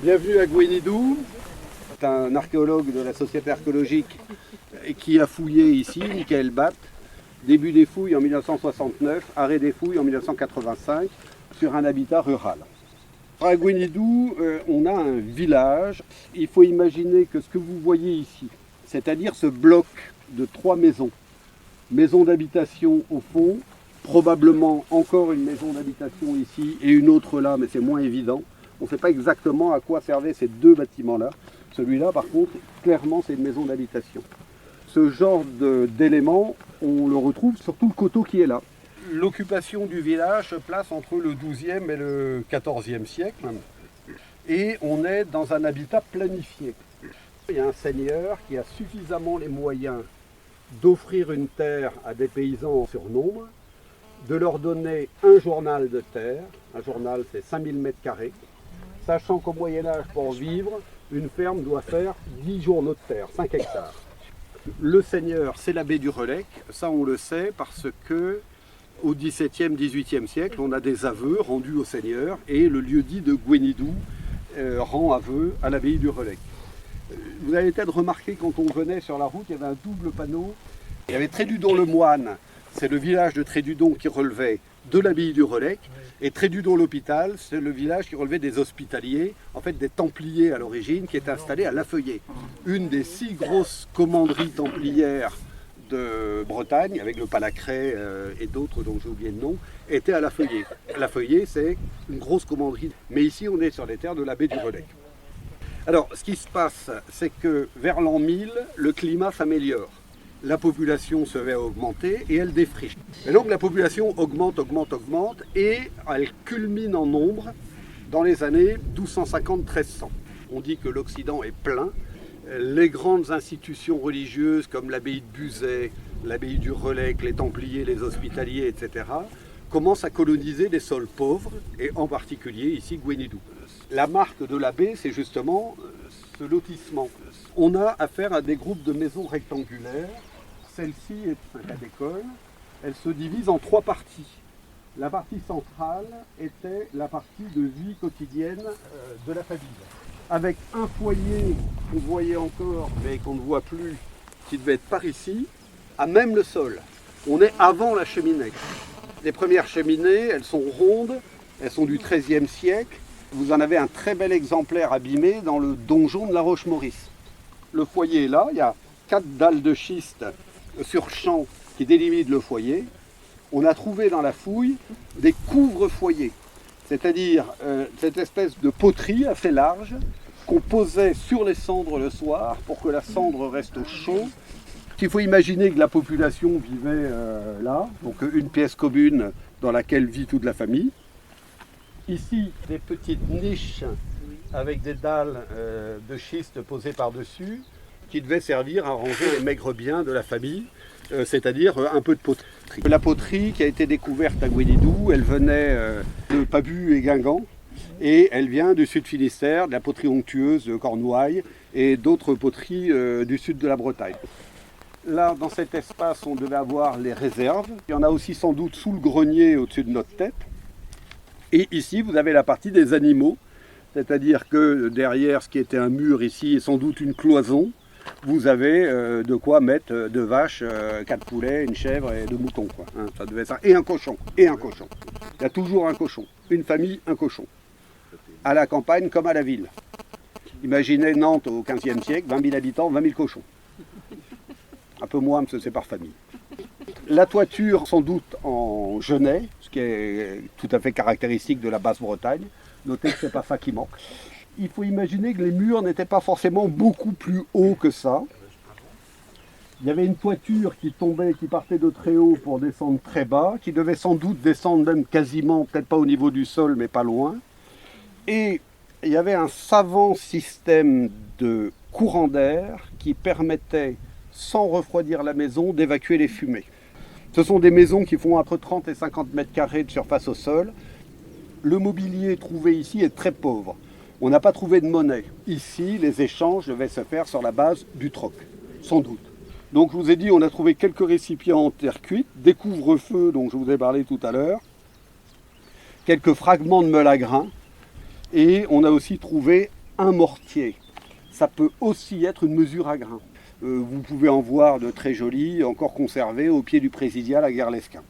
Bienvenue à Gouénidou. C'est un archéologue de la Société archéologique qui a fouillé ici, Michael Batt. Début des fouilles en 1969, arrêt des fouilles en 1985 sur un habitat rural. À Gouénidou, on a un village. Il faut imaginer que ce que vous voyez ici, c'est-à-dire ce bloc de 3 maisons, maison d'habitation au fond, probablement encore une maison d'habitation ici et une autre là, mais c'est moins évident. On ne sait pas exactement à quoi servaient ces 2 bâtiments-là. Celui-là, par contre, clairement, c'est une maison d'habitation. Ce genre d'éléments, on le retrouve sur tout le coteau qui est là. L'occupation du village se place entre le XIIe et le XIVe siècle. Et on est dans un habitat planifié. Il y a un seigneur qui a suffisamment les moyens d'offrir une terre à des paysans en surnombre, de leur donner un journal de terre. Un journal, c'est 5000 mètres carrés. Sachant qu'au Moyen-Âge, pour vivre, une ferme doit faire 10 journaux de terre, 5 hectares. Le seigneur, c'est l'abbé du Relecq. Ça, on le sait parce que au XVIIe, XVIIIe siècle, on a des aveux rendus au seigneur et le lieu-dit de Gouénidou rend aveu à l'abbaye du Relecq. Vous avez peut-être remarqué quand on venait sur la route, il y avait un double panneau. Il y avait Trédudon-le-Moine, c'est le village de Trédudon qui relevait de l'abbaye du Relecq, et Trédudon-l'Hôpital, c'est le village qui relevait des hospitaliers, en fait des templiers à l'origine, qui étaient installés à Lafeuillé. Une des 6 grosses commanderies templières de Bretagne, avec le Palacret et d'autres dont j'ai oublié le nom, était à Lafeuillé. Lafeuillé, c'est une grosse commanderie, mais ici on est sur les terres de l'abbé du Relecq. Alors, ce qui se passe, c'est que vers l'an 1000, le climat s'améliore. La population se met à augmenter et elle défriche. Et donc la population augmente et elle culmine en nombre dans les années 1250-1300. On dit que l'Occident est plein. Les grandes institutions religieuses comme l'abbaye de Buzet, l'abbaye du Relecq, les Templiers, les Hospitaliers, etc. commencent à coloniser les sols pauvres et en particulier ici Gouénidou. La marque de l'abbé, c'est justement ce lotissement. On a affaire à des groupes de maisons rectangulaires. Celle-ci est un cas d'école. Elle se divise en 3 parties. La partie centrale était la partie de vie quotidienne de la famille. Avec un foyer qu'on voyait encore, mais qu'on ne voit plus, qui devait être par ici, à même le sol. On est avant la cheminée. Les premières cheminées, elles sont rondes, elles sont du XIIIe siècle. Vous en avez un très bel exemplaire abîmé dans le donjon de la Roche-Maurice. Le foyer est là, il y a 4 dalles de schiste sur champ qui délimitent le foyer. On a trouvé dans la fouille des couvre-foyers, c'est-à-dire cette espèce de poterie assez large qu'on posait sur les cendres le soir pour que la cendre reste au chaud. Il faut imaginer que la population vivait là, donc une pièce commune dans laquelle vit toute la famille. Ici, des petites niches avec des dalles de schiste posées par-dessus qui devaient servir à ranger les maigres biens de la famille, c'est-à-dire un peu de poterie. La poterie qui a été découverte à Gouénidou, elle venait de Pabu et Guingamp et elle vient du sud Finistère, de la poterie onctueuse de Cornouailles et d'autres poteries du sud de la Bretagne. Là, dans cet espace, on devait avoir les réserves. Il y en a aussi sans doute sous le grenier au-dessus de notre tête. Et ici, vous avez la partie des animaux, c'est-à-dire que derrière ce qui était un mur ici, et sans doute une cloison, vous avez de quoi mettre 2 vaches, 4 poulets, une chèvre et 2 moutons, quoi. Hein, ça devait être ça. Et un cochon. Il y a toujours un cochon. Une famille, un cochon. À la campagne comme à la ville. Imaginez Nantes au XVe siècle, 20 000 habitants, 20 000 cochons. Un peu moins, parce que c'est par famille. La toiture, sans doute en genêt, ce qui est tout à fait caractéristique de la Basse-Bretagne. Notez que ce n'est pas ça qui manque. Il faut imaginer que les murs n'étaient pas forcément beaucoup plus hauts que ça. Il y avait une toiture qui tombait, qui partait de très haut pour descendre très bas, qui devait sans doute descendre même quasiment, peut-être pas au niveau du sol, mais pas loin. Et il y avait un savant système de courant d'air qui permettait, sans refroidir la maison, d'évacuer les fumées. Ce sont des maisons qui font entre 30 et 50 mètres carrés de surface au sol. Le mobilier trouvé ici est très pauvre. On n'a pas trouvé de monnaie. Ici, les échanges devaient se faire sur la base du troc, sans doute. Donc je vous ai dit, on a trouvé quelques récipients en terre cuite, des couvre-feux dont je vous ai parlé tout à l'heure, quelques fragments de meule à grains, et on a aussi trouvé un mortier, ça peut aussi être une mesure à grains. Vous pouvez en voir de très jolies, encore conservées, au pied du Présidial à Guerlesquin.